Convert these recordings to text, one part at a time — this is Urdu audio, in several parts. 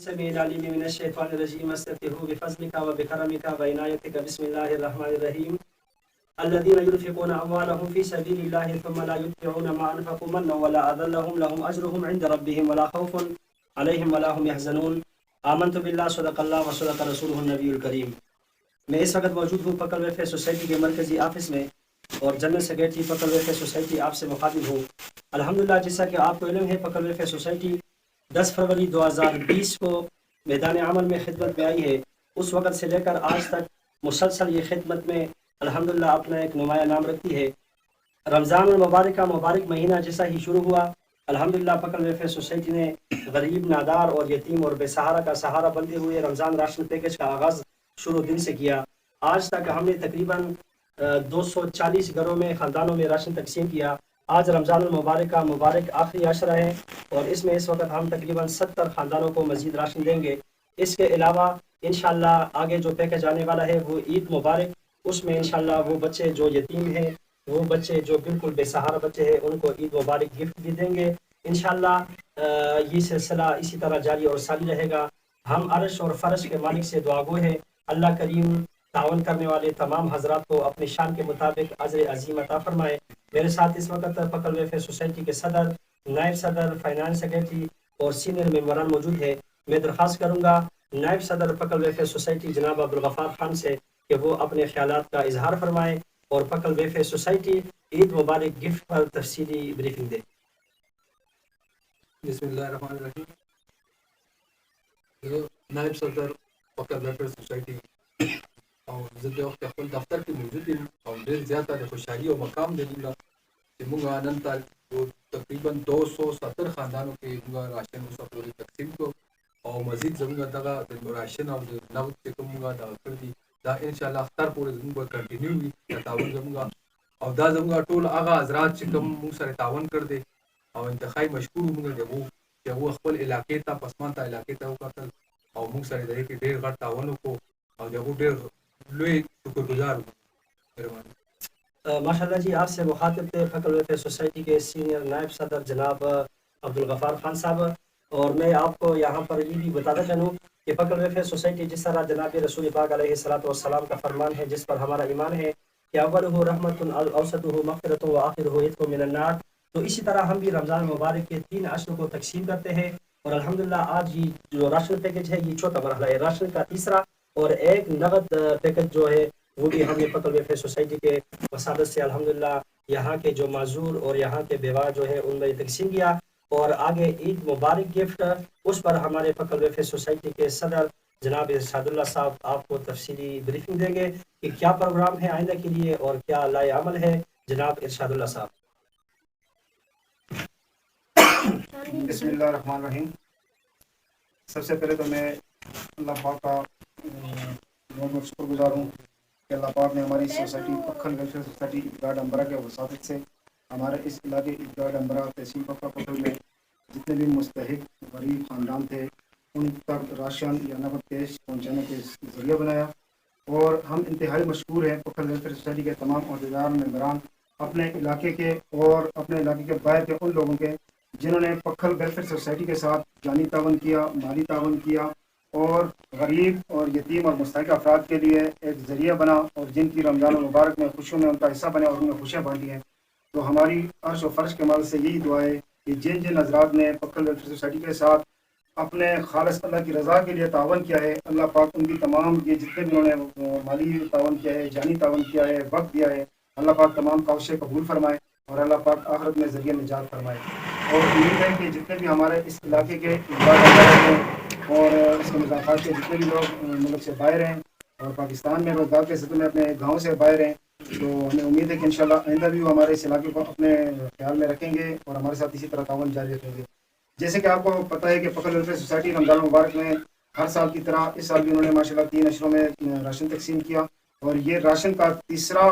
السميع العليم من الشيطان الرجيم استفتحوا بفضلك وبكرمك وعنايتك بسم الله الرحمن الرحيم الذين ينفقون أموالهم في سبيل الله ثم لا يتبعون ما أنفقوا منا ولا أذى لهم أجرهم عند ربهم ولا خوف عليهم ولا هم يحزنون آمنت بالله صدق الله وصدق رسوله النبی الکریم. میں اس وقت موجود ہوں پکل ویلفیئر سوسائٹی کے مرکزی آفس میں اور general secretary pickle welfare society آپ سے مخاطب ہوں. الحمدللہ جیسا کہ آپ کو علم ہے پکل ویلفیئر سوسائٹی 10 فروری 2020 کو میدان عمل میں خدمت میں آئی ہے. اس وقت سے لے کر آج تک مسلسل یہ خدمت میں الحمدللہ اپنا ایک نمایاں نام رکھتی ہے. رمضان المبارک کا مبارک مہینہ جیسا ہی شروع ہوا الحمدللہ پکل ویلفیئر سوسائٹی نے غریب نادار اور یتیم اور بے سہارا کا سہارا بنتے ہوئے رمضان راشن پیکج کا آغاز شروع دن سے کیا. آج تک ہم نے تقریباً 240 گھروں میں خاندانوں میں راشن تقسیم کیا. آج رمضان المبارک کا مبارک آخری عشرہ ہے اور اس میں اس وقت ہم تقریباً 70 خاندانوں کو مزید راشن دیں گے. اس کے علاوہ انشاءاللہ آگے جو پیکج آنے والا ہے وہ عید مبارک، اس میں انشاءاللہ وہ بچے جو یتیم ہیں، وہ بچے جو بالکل بے سہارا بچے ہیں، ان کو عید مبارک گفٹ بھی دیں گے. انشاءاللہ یہ سلسلہ اسی طرح جاری اور ساری رہے گا. ہم عرش اور فرش کے مالک سے دعا گو ہیں اللہ کریم تعاون کرنے والے تمام حضرات کو اپنی شان کے مطابق اجر عظیم عطا فرمائے. میرے ساتھ اس وقت پکل ویلفیئر سوسائٹی کے صدر، نائب صدر، فائنانس سیکریٹری اور سینئر ممبران موجود ہیں. میں درخواست کروں گا نائب صدر پکل ویلفیئر سوسائٹی جناب عبدالغفار خان سے کہ وہ اپنے خیالات کا اظہار فرمائے اور پکل ویلفیئر سوسائٹی عید مبارک گفٹ پر تفصیلی بریفنگ دے. بسم اللہ الرحمن الرحیم. نائب صدر پکل ویلفیئر سوسائٹی اور ضد وقت خپل دفتر کې موجود یم او ډېر زیاته د خوشحالي او مقام دی موږ چې موږ نن تقریبا 270 خاندانوں کې موږ راشن اوسه پورې تقسیم کړو او مزید زموږ دغه د راشن او د نقد چې کوم موږ دا کړ دي دا ان شاء الله اختر پورې زموږ کنټینیو وي دا تعاون زموږ او دا زموږ ټول هغه حضرات چې کوم موږ سره تعاون کړ دي او انتخابي مشکور موږ دی چې هغه خپل علاقې ته پسمانته علاقې ته وکړل او موږ سره د دې ډېر غټ تعاون وکړو او دغه ډېر لوی شکرګزار مهرباني. ماشاءاللہ جی آپ سے مخاطب تھے پکل ویلفیئر سوسائٹی کے سینئر نائب صدر جناب عبدالغفار خان صاحب. اور میں آپ کو یہاں پر یہ بھی بتاتا چلوں کہ پکل ویلفیئر سوسائٹی جس طرح جناب رسول پاک علیہ الصلوۃ والسلام کا فرمان ہے جس پر ہمارا ایمان ہے کہ اولہ رحمت اوسطہ مغفرۃ و آخرہ عتق من النار، تو اسی طرح ہم بھی رمضان مبارک کے 3 عشروں کو تقسیم کرتے ہیں. اور الحمدللہ آج یہ جو راشن پیکج ہے یہ چوتھا مرحلہ ہے، راشن کا تیسرا اور ایک نقد پیکج جو ہے وہ بھی ہم نے پکل ویلفیئر سوسائٹی کے وسادت سے الحمدللہ یہاں کے جو معذور اور یہاں کے بیوہ جو ہے ان میں تقسیم کیا. اور آگے عید مبارک گفٹ اس پر ہمارے پکل ویلفیئر سوسائٹی کے صدر جناب ارشاد اللہ صاحب آپ کو تفصیلی بریفنگ دیں گے کہ کیا پروگرام ہے آئندہ کے لیے اور کیا لائے عمل ہے. جناب ارشاد اللہ صاحب. بسم اللہ الرحمن الرحیم. سب سے پہلے تو میں اللہ پاک کا بہت شکر گزار ہوں کہ اللہ پاک نے ہماری سوسائٹی پکھل ویلفیئر سوسائٹی عیدگاہ ڈمبرا کے وساطت سے ہمارے اس علاقے عیدگاہ ڈمبرا تحصیل پکا پٹل میں جتنے بھی مستحق غریب خاندان تھے ان تک راشن یا نقد کیش پہنچانے کے ذریعہ بنایا. اور ہم انتہائی مشکور ہیں پکھل ویلفیئر سوسائٹی کے تمام عہدیدار ممبران اپنے علاقے کے اور اپنے علاقے کے باہر کے ان لوگوں کے جنہوں نے پکھل ویلفیئر سوسائٹی کے ساتھ جانی تعاون کیا، مالی تعاون کیا اور غریب اور یتیم اور مستحق افراد کے لیے ایک ذریعہ بنا اور جن کی رمضان المبارک میں خوشیوں میں ان کا حصہ بنے اور ان میں خوشیاں بانٹی ہیں. تو ہماری عرش و فرش کے مال سے یہی دعا ہے کہ جن جن حضرات نے پکھل ویلفیئر سوسائٹی کے ساتھ اپنے خالص اللہ کی رضا کے لیے تعاون کیا ہے، اللہ پاک ان کی تمام یہ جتنے بھی انہوں نے مالی تعاون کیا ہے، جانی تعاون کیا ہے، وقت دیا ہے، اللہ پاک تمام کوششیں قبول فرمائے اور اللہ پاک آخرت میں ذریعہ نجات فرمائے. اور امید ہے کہ جتنے بھی ہمارے اس علاقے کے اور اس کے مضافات کے جتنے بھی لوگ ملک سے باہر ہیں اور پاکستان میں روزگار کے سلسلے میں اپنے گاؤں سے باہر ہیں، تو ہمیں امید ہے کہ انشاءاللہ آئندہ بھی وہ ہمارے اس علاقے کو اپنے خیال میں رکھیں گے اور ہمارے ساتھ اسی طرح تعاون جاری رکھیں گے. جیسے کہ آپ کو پتہ ہے کہ پکل ویلفیئر سوسائٹی رمضان مبارک میں ہر سال کی طرح اس سال بھی انہوں نے ماشاءاللہ 3 عشروں میں راشن تقسیم کیا اور یہ راشن کا تیسرا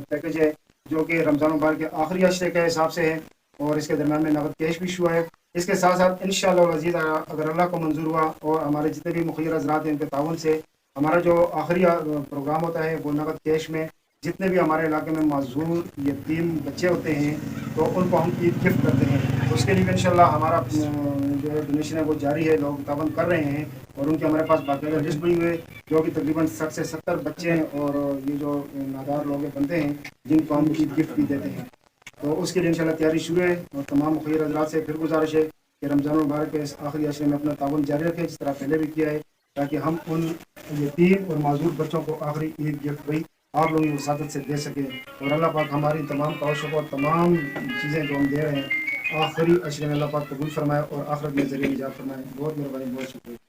پیکج ہے جو کہ رمضان مبارک کے آخری عشرے کے حساب سے ہے اور اس کے درمیان میں نقد کیش بھی ہوا ہے. اس کے ساتھ ساتھ انشاءاللہ العزیز اگر اللہ کو منظور ہوا اور ہمارے جتنے بھی مخیر حضرات ہیں ان کے تعاون سے ہمارا جو آخری پروگرام ہوتا ہے وہ نقد کیش میں جتنے بھی ہمارے علاقے میں معذور یتیم بچے ہوتے ہیں تو ان کو ہم عید گفٹ کرتے ہیں. تو اس کے لیے بھی انشاءاللہ ہمارا جو ہے ڈونیشن ہے وہ جاری ہے، لوگ تعاون کر رہے ہیں اور ان کے ہمارے پاس باقاعدہ لسٹ بنی ہوئی ہے جو کہ تقریباً 60 سے 70 بچے ہیں اور یہ جو نادار لوگ بنتے ہیں جن کو ہم عید گفٹ بھی دیتے ہیں، تو اس کے لیے انشاءاللہ تیاری شروع ہے اور تمام مخیر حضرات سے پھر گزارش ہے کہ رمضان المبارک کے اس آخری عشرے میں اپنا تعاون جاری رکھیں جس طرح پہلے بھی کیا ہے، تاکہ ہم ان یتیم اور معذور بچوں کو آخری عید گفٹ بھی آپ لوگوں کی وساطت سے دے سکیں، اور اللہ پاک ہماری تمام توشق اور تمام چیزیں جو ہم دے رہے ہیں آخری عشرے میں اللہ پاک قبول فرمائے اور آخرت میں ذریعہ نجات فرمائے. بہت مہربانی، بہت شکریہ.